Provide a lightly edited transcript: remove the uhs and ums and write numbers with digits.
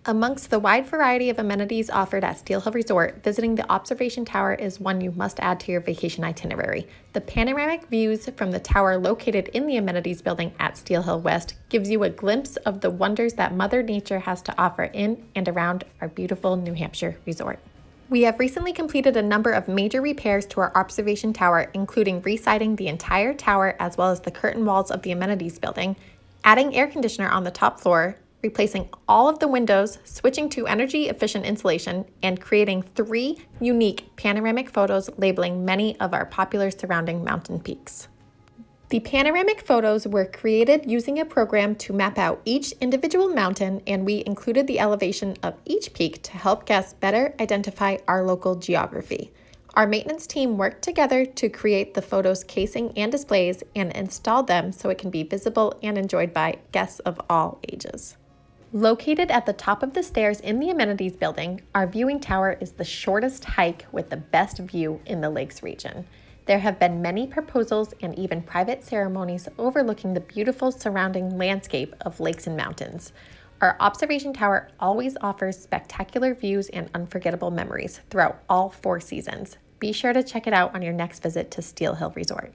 Amongst the wide variety of amenities offered at Steele Hill Resort, visiting the observation tower is one you must add to your vacation itinerary. The panoramic views from the tower located in the amenities building at Steele Hill West gives you a glimpse of the wonders that Mother Nature has to offer in and around our beautiful New Hampshire resort. We have recently completed a number of major repairs to our observation tower, including residing the entire tower as well as the curtain walls of the amenities building, adding air conditioner on the top floor, replacing all of the windows, switching to energy-efficient insulation, and creating 3 unique panoramic photos labeling many of our popular surrounding mountain peaks. The panoramic photos were created using a program to map out each individual mountain, and we included the elevation of each peak to help guests better identify our local geography. Our maintenance team worked together to create the photos casing and displays and installed them so it can be visible and enjoyed by guests of all ages. Located at the top of the stairs in the amenities building, our viewing tower is the shortest hike with the best view in the Lakes region. There have been many proposals and even private ceremonies overlooking the beautiful surrounding landscape of lakes and mountains. Our observation tower always offers spectacular views and unforgettable memories throughout all 4 seasons. Be sure to check it out on your next visit to Steele Hill Resort.